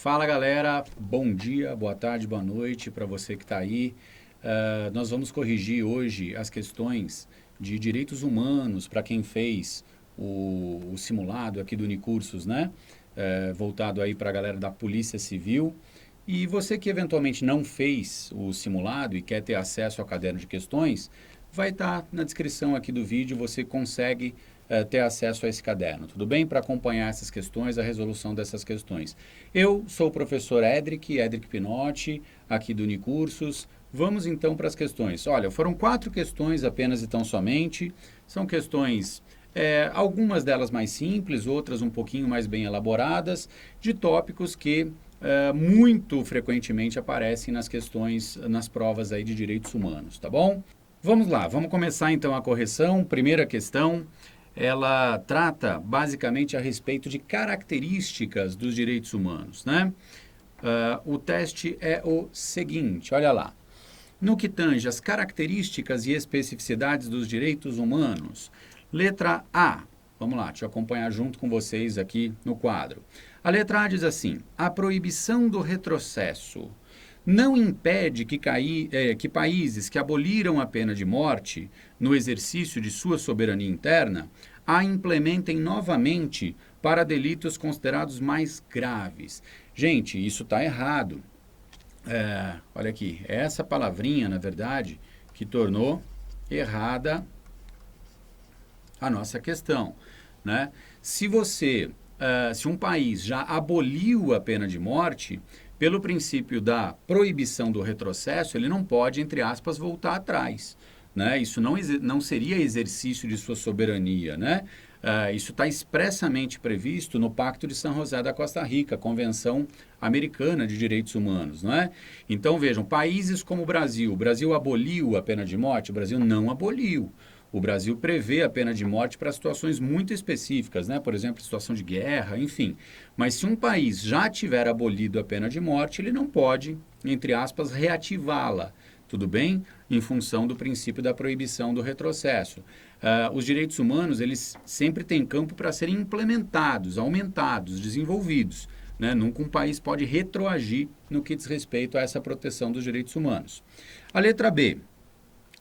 Fala galera, bom dia, boa tarde, boa noite para você que está aí. Nós vamos corrigir hoje as questões de direitos humanos para quem fez o simulado aqui do Unicursos, né? Voltado aí para a galera da Polícia Civil. E você que eventualmente não fez o simulado e quer ter acesso ao caderno de questões, vai estar na descrição aqui do vídeo, você consegue ter acesso a esse caderno, tudo bem? Para acompanhar essas questões, a resolução dessas questões. Eu sou o professor Edric Pinotti, aqui do Unicursos. Vamos então para as questões. Olha, foram 4 questões apenas e tão somente. São questões, algumas delas mais simples, outras um pouquinho mais bem elaboradas, de tópicos que muito frequentemente aparecem nas questões, nas provas aí de direitos humanos, tá bom? Vamos lá, vamos começar então a correção. Primeira questão, ela trata basicamente a respeito de características dos direitos humanos, né? O teste é o seguinte, olha lá. No que tange as características e especificidades dos direitos humanos, letra A, vamos lá, deixa eu acompanhar junto com vocês aqui no quadro. A letra A diz assim, a proibição do retrocesso não impede que países que aboliram a pena de morte no exercício de sua soberania interna a implementem novamente para delitos considerados mais graves. Gente, isso está errado. Olha aqui, essa palavrinha, na verdade, que tornou errada a nossa questão, né? Se um país já aboliu a pena de morte, pelo princípio da proibição do retrocesso, ele não pode, entre aspas, voltar atrás, né? Isso não seria exercício de sua soberania, né? Isso está expressamente previsto no Pacto de São José da Costa Rica, Convenção Americana de Direitos Humanos, não é? Então, vejam, países como o Brasil aboliu a pena de morte? O Brasil não aboliu. O Brasil prevê a pena de morte para situações muito específicas, né? Por exemplo, situação de guerra, enfim. Mas se um país já tiver abolido a pena de morte, ele não pode, entre aspas, reativá-la, tudo bem? Em função do princípio da proibição do retrocesso. Os direitos humanos, eles sempre têm campo para serem implementados, aumentados, desenvolvidos, né? Nunca um país pode retroagir no que diz respeito a essa proteção dos direitos humanos. A letra B.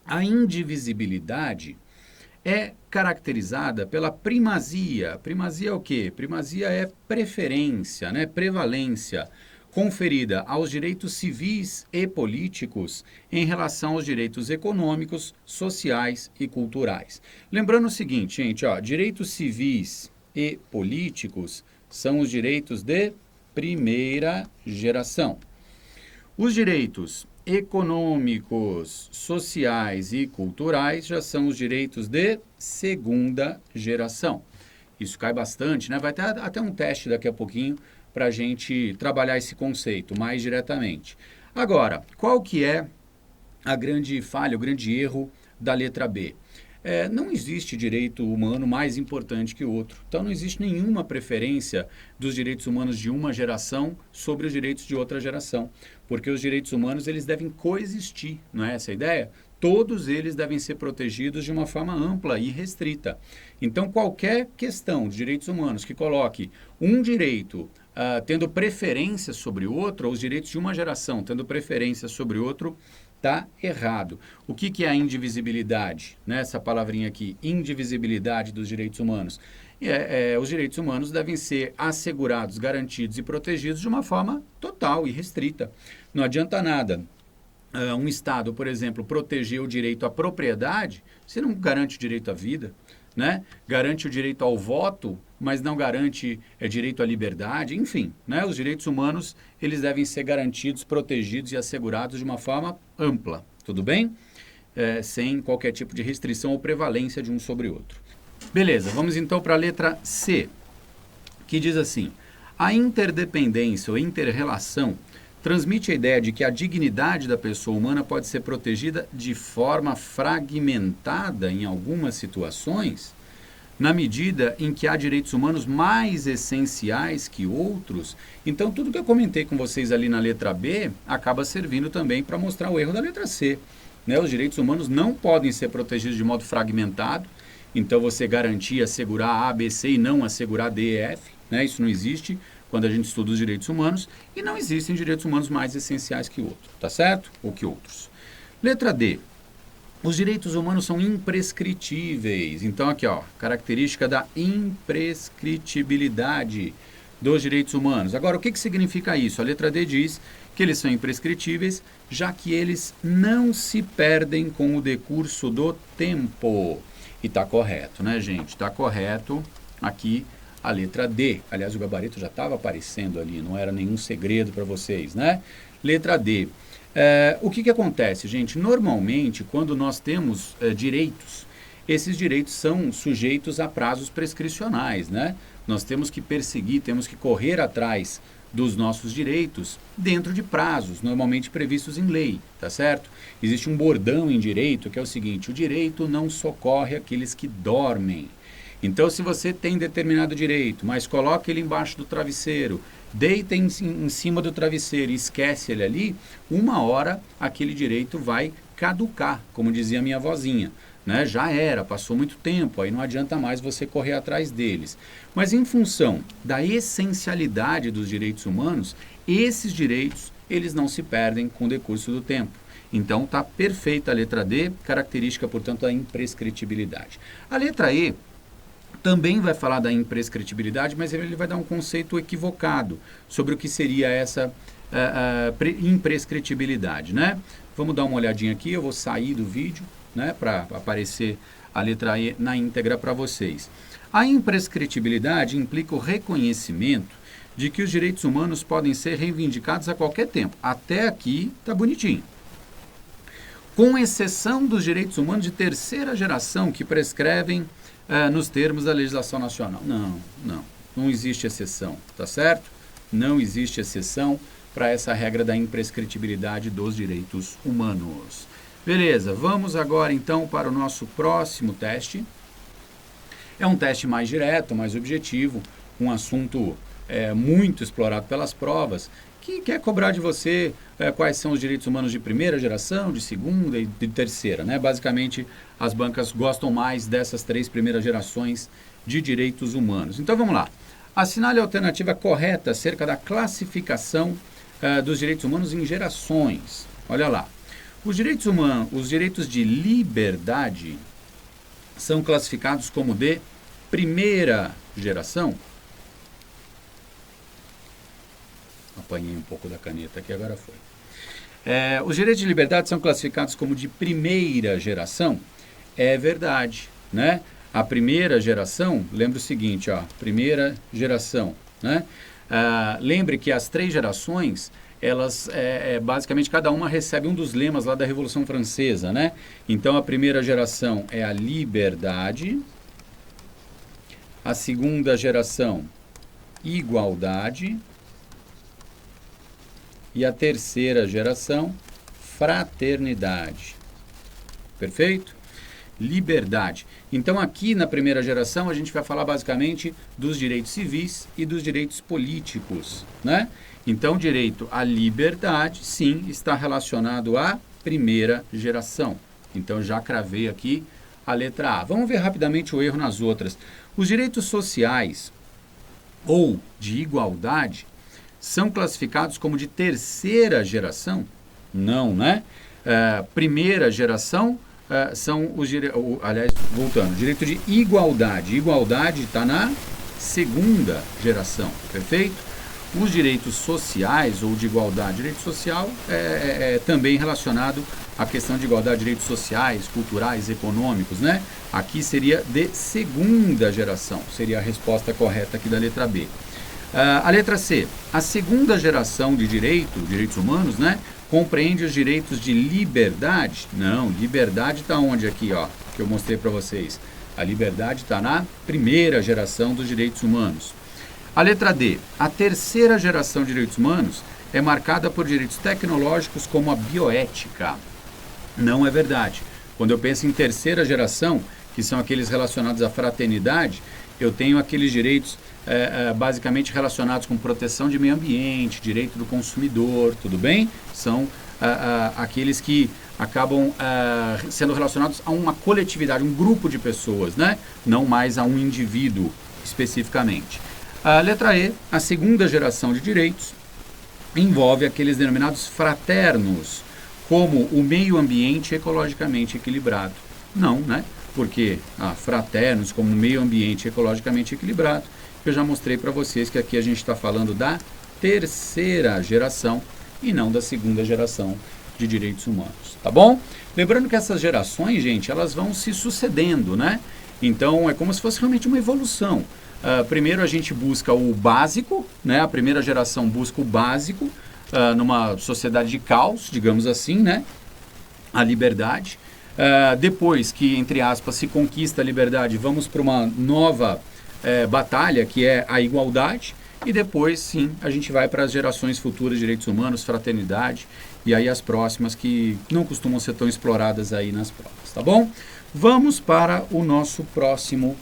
A indivisibilidade é caracterizada pela primazia. Primazia é o quê? Primazia é preferência, né? Prevalência conferida aos direitos civis e políticos em relação aos direitos econômicos, sociais e culturais. Lembrando o seguinte, gente, ó, direitos civis e políticos são os direitos de primeira geração. Os direitos econômicos, sociais e culturais já são os direitos de segunda geração. Isso cai bastante, né? Vai ter até um teste daqui a pouquinho para a gente trabalhar esse conceito mais diretamente. Agora, qual que é a grande falha, o grande erro da letra B? Não existe direito humano mais importante que o outro. Então, não existe nenhuma preferência dos direitos humanos de uma geração sobre os direitos de outra geração. Porque os direitos humanos, eles devem coexistir, não é essa a ideia? Todos eles devem ser protegidos de uma forma ampla e restrita. Então, qualquer questão de direitos humanos que coloque um direito tendo preferência sobre o outro, ou os direitos de uma geração tendo preferência sobre o outro, está errado. O que é a indivisibilidade? Né? Essa palavrinha aqui, indivisibilidade dos direitos humanos. Os direitos humanos devem ser assegurados, garantidos e protegidos de uma forma total e restrita. Não adianta nada um Estado, por exemplo, proteger o direito à propriedade, se não garante o direito à vida, né? Garante o direito ao voto, mas não garante direito à liberdade, enfim, né? Os direitos humanos, eles devem ser garantidos, protegidos e assegurados de uma forma ampla, tudo bem? Sem qualquer tipo de restrição ou prevalência de um sobre o outro. Beleza, vamos então para a letra C, que diz assim, a interdependência ou interrelação transmite a ideia de que a dignidade da pessoa humana pode ser protegida de forma fragmentada em algumas situações, na medida em que há direitos humanos mais essenciais que outros. Então, tudo que eu comentei com vocês ali na letra B acaba servindo também para mostrar o erro da letra C. Né? Os direitos humanos não podem ser protegidos de modo fragmentado, então você garantir, assegurar A, B, C e não assegurar D e F, né? Isso não existe. quando a gente estuda os direitos humanos, e não existem direitos humanos mais essenciais que outros, tá certo? Ou que outros. Letra D. Os direitos humanos são imprescritíveis. Então, aqui, ó, característica da imprescritibilidade dos direitos humanos. Agora, o que significa isso? A letra D diz que eles são imprescritíveis, já que eles não se perdem com o decurso do tempo. E está correto, né, gente? Está correto aqui a letra D. Aliás, o gabarito já estava aparecendo ali, não era nenhum segredo para vocês, né? Letra D. O que acontece, gente? Normalmente, quando nós temos direitos, esses direitos são sujeitos a prazos prescricionais, né? Nós temos que perseguir, temos que correr atrás dos nossos direitos dentro de prazos, normalmente previstos em lei, tá certo? Existe um bordão em direito que é o seguinte: o direito não socorre aqueles que dormem. Então, se você tem determinado direito, mas coloca ele embaixo do travesseiro, deita em cima do travesseiro e esquece ele ali, uma hora aquele direito vai caducar, como dizia minha vozinha. Né? Já era, passou muito tempo, aí não adianta mais você correr atrás deles. Mas em função da essencialidade dos direitos humanos, esses direitos, eles não se perdem com o decurso do tempo. Então, está perfeita a letra D, característica, portanto, da imprescritibilidade. A letra E também vai falar da imprescritibilidade, mas ele vai dar um conceito equivocado sobre o que seria essa imprescritibilidade, né? Vamos dar uma olhadinha aqui, eu vou sair do vídeo, né, para aparecer a letra E na íntegra para vocês. A imprescritibilidade implica o reconhecimento de que os direitos humanos podem ser reivindicados a qualquer tempo. Até aqui está bonitinho. Com exceção dos direitos humanos de terceira geração que prescrevem nos termos da legislação nacional. Não existe exceção, tá certo? Não existe exceção para essa regra da imprescritibilidade dos direitos humanos. Beleza, vamos agora então para o nosso próximo teste. É um teste mais direto, mais objetivo, um assunto muito explorado pelas provas, que quer cobrar de você quais são os direitos humanos de primeira geração, de segunda e de terceira, né? Basicamente, as bancas gostam mais dessas 3 primeiras gerações de direitos humanos. Então vamos lá. Assinale a alternativa correta acerca da classificação dos direitos humanos em gerações. Olha lá. Os direitos humanos, os direitos de liberdade são classificados como de primeira geração. Apanhei um pouco da caneta aqui, agora foi. Os direitos de liberdade são classificados como de primeira geração. É verdade, né? A primeira geração, lembra o seguinte, ó, primeira geração, né? Lembre que as 3 gerações, elas, basicamente, cada uma recebe um dos lemas lá da Revolução Francesa, né? Então, a primeira geração é a liberdade, a segunda geração, igualdade, e a terceira geração, fraternidade. Perfeito? Liberdade. Então, aqui na primeira geração, a gente vai falar basicamente dos direitos civis e dos direitos políticos, né? Então, direito à liberdade, sim, está relacionado à primeira geração. Então, já cravei aqui a letra A. Vamos ver rapidamente o erro nas outras. Os direitos sociais ou de igualdade são classificados como de terceira geração? Não, né? Primeira geração são os direitos... Aliás, voltando, direito de igualdade. Igualdade está na segunda geração, perfeito? Os direitos sociais ou de igualdade, direito social é também relacionado à questão de igualdade de direitos sociais, culturais, econômicos, né? Aqui seria de segunda geração, seria a resposta correta aqui da letra B. A letra C, a segunda geração de direitos humanos, né? Compreende os direitos de liberdade? Não, liberdade está onde aqui, ó, que eu mostrei para vocês. A liberdade está na primeira geração dos direitos humanos. A letra D, a terceira geração de direitos humanos é marcada por direitos tecnológicos como a bioética. Não é verdade. Quando eu penso em terceira geração, que são aqueles relacionados à fraternidade, eu tenho aqueles direitos basicamente relacionados com proteção de meio ambiente, direito do consumidor, tudo bem? São aqueles que acabam sendo relacionados a uma coletividade, um grupo de pessoas, né? Não mais a um indivíduo especificamente. A letra E, a segunda geração de direitos, envolve aqueles denominados fraternos, como o meio ambiente ecologicamente equilibrado. Não, né? Porque fraternos como o meio ambiente ecologicamente equilibrado, eu já mostrei para vocês que aqui a gente está falando da terceira geração e não da segunda geração de direitos humanos, tá bom? Lembrando que essas gerações, gente, elas vão se sucedendo, né? Então, é como se fosse realmente uma evolução. Primeiro a gente busca o básico, né? A primeira geração busca o básico numa sociedade de caos, digamos assim, né? A liberdade. Depois que, entre aspas, se conquista a liberdade, vamos para uma nova batalha, que é a igualdade. E depois, sim, a gente vai para as gerações futuras, direitos humanos, fraternidade, e aí as próximas que não costumam ser tão exploradas aí nas provas, tá bom? Vamos para o nosso próximo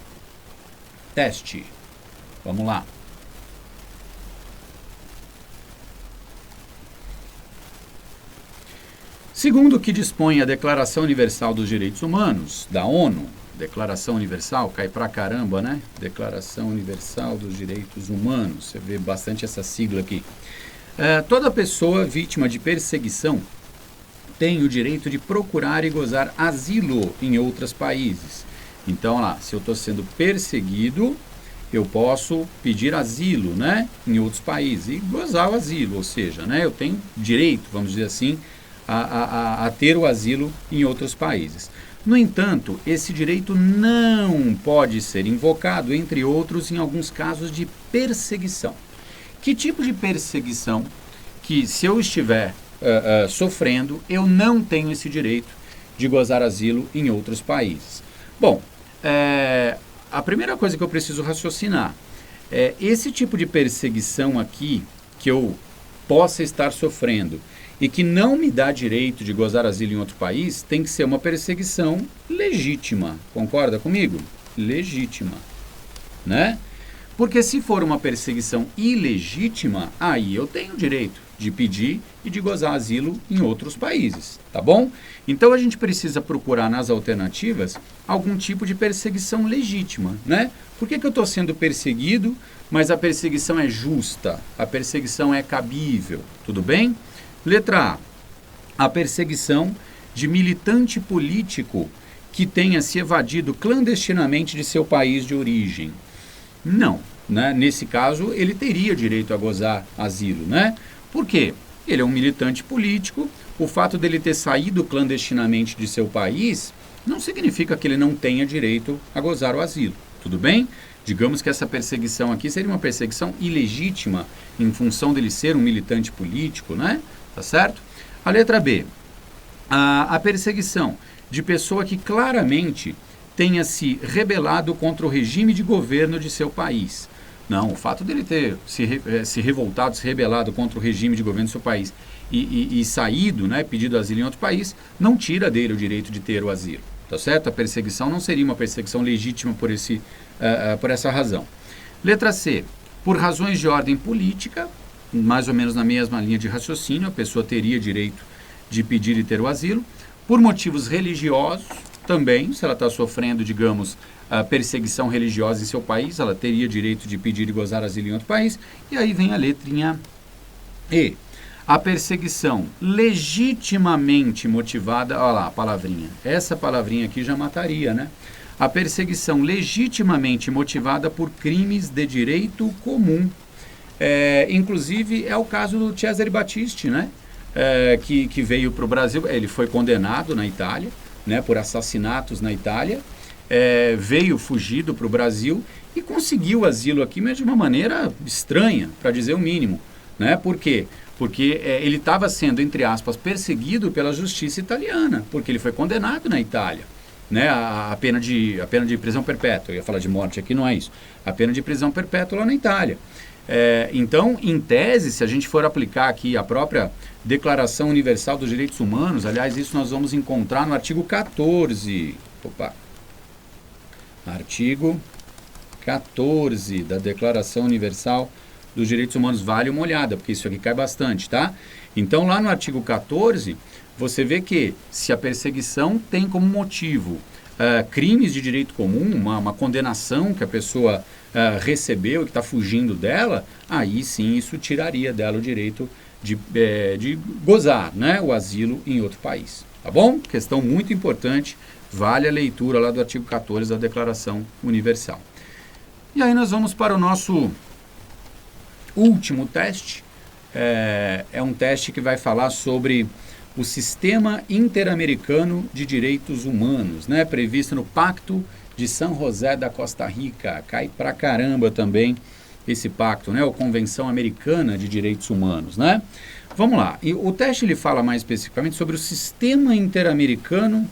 teste. Vamos lá. Segundo o que dispõe a Declaração Universal dos Direitos Humanos, da ONU, Declaração Universal, cai pra caramba, né? Declaração Universal dos Direitos Humanos, você vê bastante essa sigla aqui. Toda pessoa vítima de perseguição tem o direito de procurar e gozar asilo em outros países. Então, lá, se eu estou sendo perseguido, eu posso pedir asilo, né? Em outros países e gozar o asilo, ou seja, né? Eu tenho direito, vamos dizer assim, a ter o asilo em outros países. No entanto, esse direito não pode ser invocado, entre outros, em alguns casos de perseguição. Que tipo de perseguição que, se eu estiver sofrendo, eu não tenho esse direito de gozar asilo em outros países? Bom, a primeira coisa que eu preciso raciocinar é esse tipo de perseguição aqui que eu possa estar sofrendo e que não me dá direito de gozar asilo em outro país, tem que ser uma perseguição legítima. Concorda comigo? Legítima, né? Porque se for uma perseguição ilegítima, aí eu tenho o direito de pedir e de gozar asilo em outros países, tá bom? Então a gente precisa procurar nas alternativas algum tipo de perseguição legítima, né? Por que eu estou sendo perseguido, mas a perseguição é justa, a perseguição é cabível, tudo bem? Letra A perseguição de militante político que tenha se evadido clandestinamente de seu país de origem. Não, né? Nesse caso ele teria direito a gozar asilo, né? Por quê? Ele é um militante político, o fato dele ter saído clandestinamente de seu país não significa que ele não tenha direito a gozar o asilo, tudo bem? Digamos que essa perseguição aqui seria uma perseguição ilegítima em função dele ser um militante político, né? Tá certo? A letra B, a perseguição de pessoa que claramente tenha se rebelado contra o regime de governo de seu país. Não, o fato dele ter se revoltado, se rebelado contra o regime de governo do seu país e saído, né, pedido asilo em outro país, não tira dele o direito de ter o asilo, tá certo? A perseguição não seria uma perseguição legítima por essa razão. Letra C, por razões de ordem política, mais ou menos na mesma linha de raciocínio, a pessoa teria direito de pedir e ter o asilo. Por motivos religiosos, também, se ela está sofrendo, digamos, a perseguição religiosa em seu país, ela teria direito de pedir e gozar asilo em outro país. E aí vem a letrinha E. A perseguição legitimamente motivada, olha lá a palavrinha, essa palavrinha aqui já mataria, né? A perseguição legitimamente motivada por crimes de direito comum. Inclusive é o caso do Cesare Battisti, né? Que veio para o Brasil, ele foi condenado na Itália, né, por assassinatos na Itália, veio fugido para o Brasil e conseguiu asilo aqui, mas de uma maneira estranha, para dizer o mínimo, né? Por quê? Porque ele estava sendo, entre aspas, perseguido pela justiça italiana, porque ele foi condenado na Itália, né? A pena de prisão perpétua, eu ia falar de morte aqui, não é isso, a pena de prisão perpétua lá na Itália. Então, em tese, se a gente for aplicar aqui a própria Declaração Universal dos Direitos Humanos, aliás, isso nós vamos encontrar no artigo 14. Artigo 14 da Declaração Universal dos Direitos Humanos. Vale uma olhada, porque isso aqui cai bastante, tá? Então, lá no artigo 14, você vê que se a perseguição tem como motivo crimes de direito comum, uma condenação que a pessoa recebeu e que está fugindo dela, aí sim isso tiraria dela o direito de gozar, né, o asilo em outro país. Tá bom? Questão muito importante, vale a leitura lá do artigo 14 da Declaração Universal. E aí nós vamos para o nosso último teste. É um teste que vai falar sobre o Sistema Interamericano de Direitos Humanos, né, previsto no Pacto de San José da Costa Rica. Cai pra caramba também esse pacto, né, a Convenção Americana de Direitos Humanos, né? Vamos lá. E o teste ele fala mais especificamente sobre o Sistema Interamericano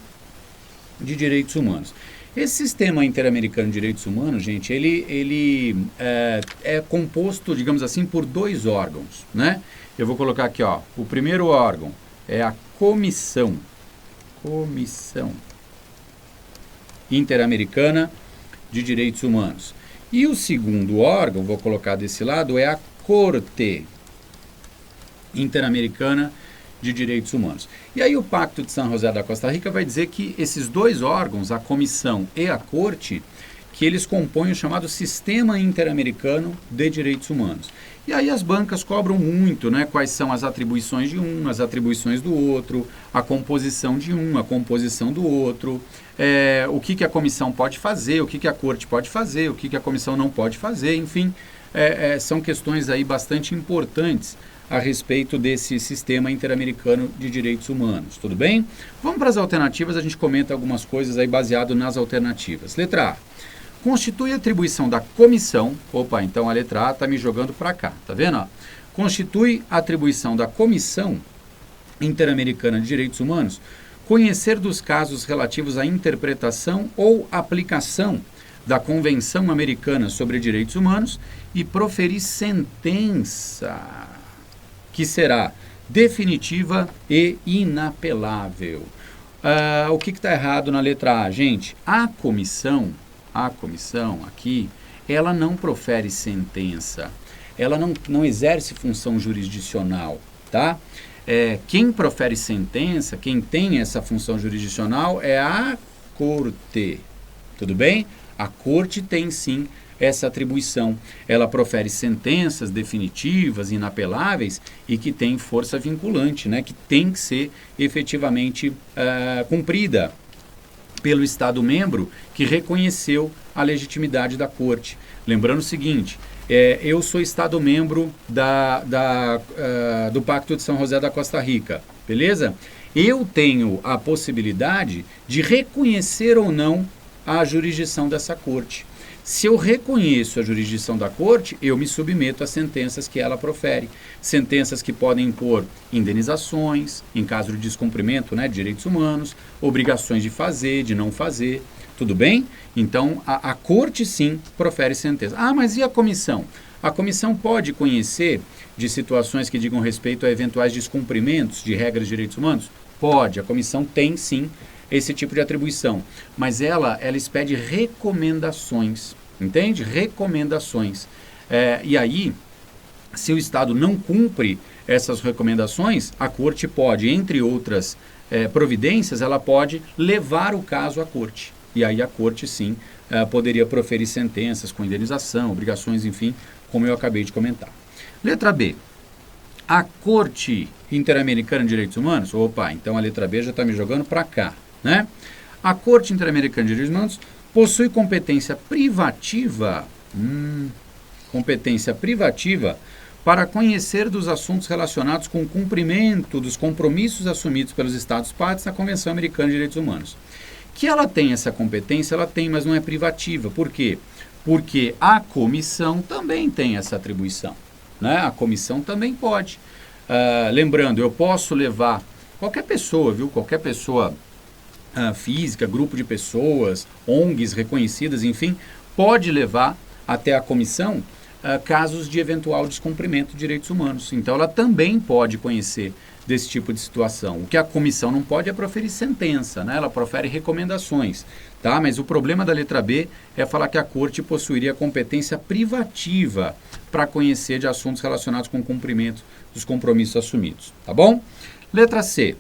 de Direitos Humanos. Esse Sistema Interamericano de Direitos Humanos, gente, ele é composto, digamos assim, por dois órgãos, né? Eu vou colocar aqui, ó, o primeiro órgão é a Comissão Interamericana de Direitos Humanos. E o segundo órgão, vou colocar desse lado, é a Corte Interamericana de Direitos Humanos. E aí o Pacto de San José da Costa Rica vai dizer que esses dois órgãos, a Comissão e a Corte, que eles compõem o chamado Sistema Interamericano de Direitos Humanos. E aí as bancas cobram muito, né? Quais são as atribuições de um, as atribuições do outro, a composição de um, a composição do outro, o que a comissão pode fazer, o que a corte pode fazer, o que a comissão não pode fazer, enfim, são questões aí bastante importantes a respeito desse Sistema Interamericano de Direitos Humanos, tudo bem? Vamos para as alternativas, a gente comenta algumas coisas aí baseado nas alternativas. Letra A. Constitui atribuição da comissão, opa, então a letra A está me jogando para cá, tá vendo? Ó? Constitui atribuição da Comissão Interamericana de Direitos Humanos conhecer dos casos relativos à interpretação ou aplicação da Convenção Americana sobre Direitos Humanos e proferir sentença que será definitiva e inapelável. O que está errado na letra A, gente? A comissão aqui, ela não profere sentença, ela não exerce função jurisdicional, tá? Quem profere sentença, quem tem essa função jurisdicional é a Corte, tudo bem? A Corte tem sim essa atribuição, ela profere sentenças definitivas, inapeláveis e que tem força vinculante, né? Que tem que ser efetivamente cumprida pelo Estado-membro que reconheceu a legitimidade da Corte. Lembrando o seguinte, eu sou Estado-membro do Pacto de São José da Costa Rica, beleza? Eu tenho a possibilidade de reconhecer ou não a jurisdição dessa Corte. Se eu reconheço a jurisdição da Corte, eu me submeto às sentenças que ela profere. Sentenças que podem impor indenizações, em caso de descumprimento, né, de direitos humanos, obrigações de fazer, de não fazer, tudo bem? Então, a Corte sim profere sentença. Ah, mas e a comissão? A comissão pode conhecer de situações que digam respeito a eventuais descumprimentos de regras de direitos humanos? Pode, a comissão tem sim esse tipo de atribuição, mas ela expede recomendações, entende? Recomendações. E aí, se o Estado não cumpre essas recomendações, a Corte pode, entre outras providências, ela pode levar o caso à Corte. E aí a Corte, sim, poderia proferir sentenças com indenização, obrigações, enfim, como eu acabei de comentar. Letra B. A Corte Interamericana de Direitos Humanos, opa, então a letra B já está me jogando para cá, né? A Corte Interamericana de Direitos Humanos possui competência privativa, para conhecer dos assuntos relacionados com o cumprimento dos compromissos assumidos pelos Estados-partes na Convenção Americana de Direitos Humanos. Que ela tem essa competência, ela tem, mas não é privativa. Por quê? Porque a comissão também tem essa atribuição, né? A comissão também pode. Lembrando, eu posso levar qualquer pessoa, viu? Qualquer pessoa física, grupo de pessoas, ONGs reconhecidas, enfim, pode levar até a comissão casos de eventual descumprimento de direitos humanos. Então, ela também pode conhecer desse tipo de situação. O que a comissão não pode é proferir sentença, né? Ela profere recomendações, tá? Mas o problema da letra B é falar que a Corte possuiria competência privativa para conhecer de assuntos relacionados com o cumprimento dos compromissos assumidos, tá bom? Letra C.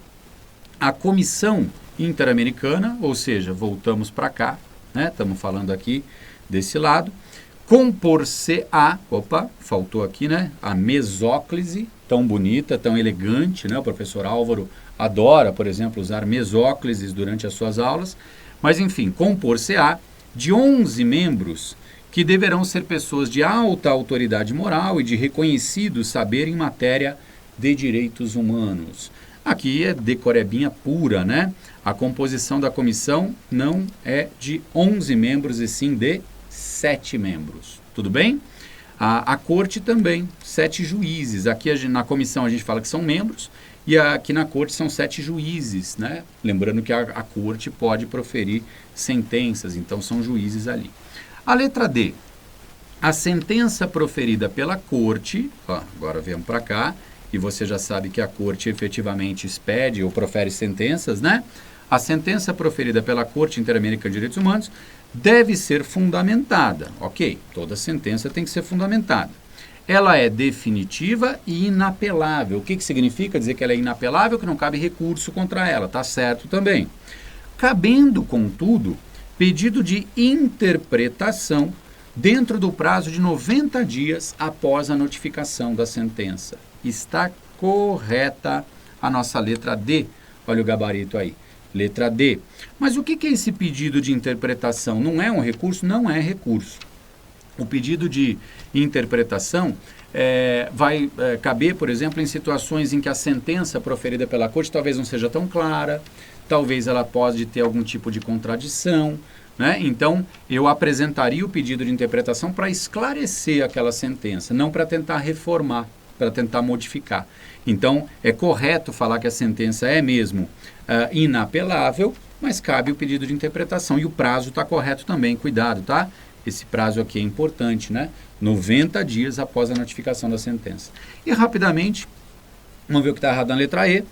A comissão Interamericana, ou seja, voltamos para cá, né? Estamos falando aqui desse lado. Compor-se-á, opa, faltou aqui, né? A mesóclise, tão bonita, tão elegante, né? O professor Álvaro adora, por exemplo, usar mesóclises durante as suas aulas. Mas, enfim, compor-se-á de 11 membros que deverão ser pessoas de alta autoridade moral e de reconhecido saber em matéria de direitos humanos. Aqui é decorebinha pura, né? A composição da comissão não é de 11 membros, e sim de 7 membros. Tudo bem? A corte também, 7 juízes. Aqui na comissão a gente fala que são membros, e aqui na corte são 7 juízes, né? Lembrando que a corte pode proferir sentenças, então são juízes ali. A letra D. A sentença proferida pela corte, ó, agora viemos para cá, e você já sabe que a corte efetivamente expede ou profere sentenças, né? A sentença proferida pela Corte Interamericana de Direitos Humanos deve ser fundamentada. Ok, toda sentença tem que ser fundamentada. Ela é definitiva e inapelável. O que significa dizer que ela é inapelável? Que não cabe recurso contra ela, tá certo também. Cabendo, contudo, pedido de interpretação dentro do prazo de 90 dias após a notificação da sentença. Está correta a nossa letra D. Olha o gabarito aí. Letra D. Mas o que é esse pedido de interpretação? Não é um recurso? Não é recurso. O pedido de interpretação vai caber, por exemplo, em situações em que a sentença proferida pela corte talvez não seja tão clara, talvez ela pode ter algum tipo de contradição, né? Então, eu apresentaria o pedido de interpretação para esclarecer aquela sentença, não para tentar reformar, para tentar modificar. Então, é correto falar que a sentença é mesmo inapelável, mas cabe o pedido de interpretação. E o prazo está correto também, cuidado, tá? Esse prazo aqui é importante, né? 90 dias após a notificação da sentença. E rapidamente, vamos ver o que está errado na letra E.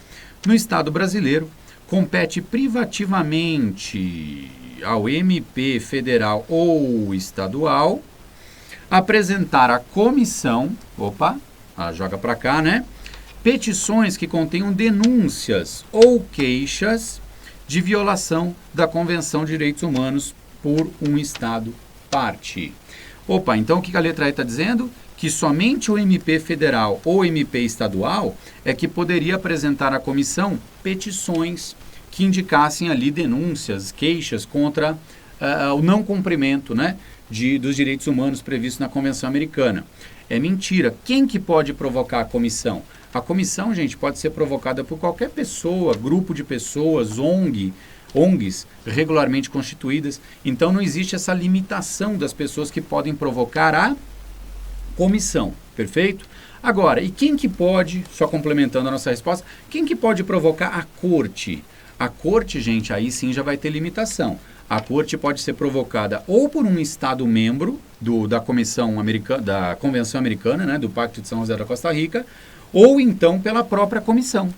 No Estado brasileiro, compete privativamente ao MP federal ou estadual apresentar à comissão, joga para cá, né? Petições que contenham denúncias ou queixas de violação da Convenção de Direitos Humanos por um Estado parte. Então o que a letra E está dizendo? Que somente o MP federal ou MP estadual é que poderia apresentar à comissão petições que indicassem ali denúncias, queixas contra o não cumprimento, né, dos direitos humanos previstos na Convenção Americana. É mentira. Quem que pode provocar a comissão? A comissão, gente, pode ser provocada por qualquer pessoa, grupo de pessoas, ONGs regularmente constituídas. Então não existe essa limitação das pessoas que podem provocar a comissão, perfeito? Agora, e quem que pode, só complementando a nossa resposta, quem que pode provocar a corte? A corte, gente, aí sim já vai ter limitação. A corte pode ser provocada ou por um Estado membro da Convenção Americana, né, do Pacto de São José da Costa Rica, ou então pela própria comissão.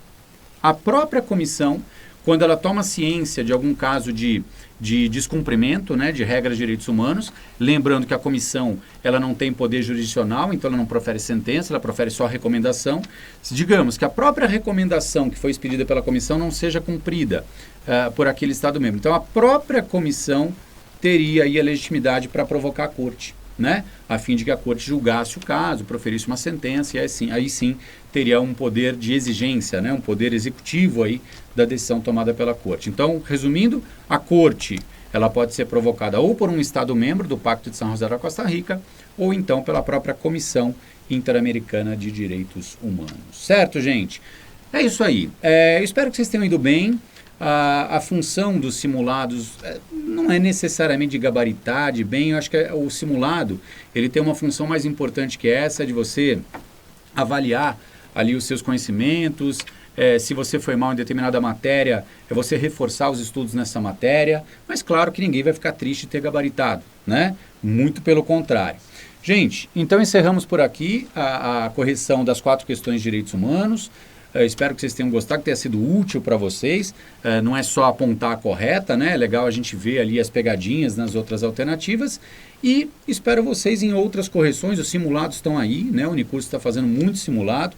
A própria comissão, quando ela toma ciência de algum caso de descumprimento, né, de regras de direitos humanos, lembrando que a comissão ela não tem poder jurisdicional, então ela não profere sentença, ela profere só recomendação. Digamos que a própria recomendação que foi expedida pela comissão não seja cumprida por aquele Estado membro. Então a própria comissão teria aí a legitimidade para provocar a corte, né, a fim de que a corte julgasse o caso, proferisse uma sentença e aí sim teria um poder de exigência, né, um poder executivo aí da decisão tomada pela corte. Então, resumindo, a corte ela pode ser provocada ou por um Estado membro do Pacto de São José da Costa Rica ou então pela própria Comissão Interamericana de Direitos Humanos. Certo, gente? É isso aí. Espero que vocês tenham ido bem. A função dos simulados não é necessariamente de gabaritar, de bem. Eu acho que o simulado ele tem uma função mais importante que essa, de você avaliar ali os seus conhecimentos. Se você foi mal em determinada matéria, é você reforçar os estudos nessa matéria. Mas claro que ninguém vai ficar triste de ter gabaritado, né? Muito pelo contrário. Gente, então encerramos por aqui a correção das 4 questões de direitos humanos. Espero que vocês tenham gostado, que tenha sido útil para vocês. Não é só apontar a correta, né? É legal a gente ver ali as pegadinhas nas outras alternativas. E espero vocês em outras correções. Os simulados estão aí, né? O Unicurso está fazendo muito simulado.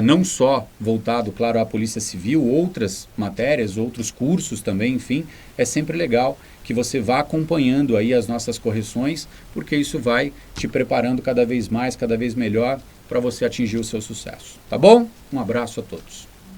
não só voltado, claro, à Polícia Civil, outras matérias, outros cursos também, enfim, é sempre legal que você vá acompanhando aí as nossas correções, porque isso vai te preparando cada vez mais, cada vez melhor para você atingir o seu sucesso. Tá bom? Um abraço a todos.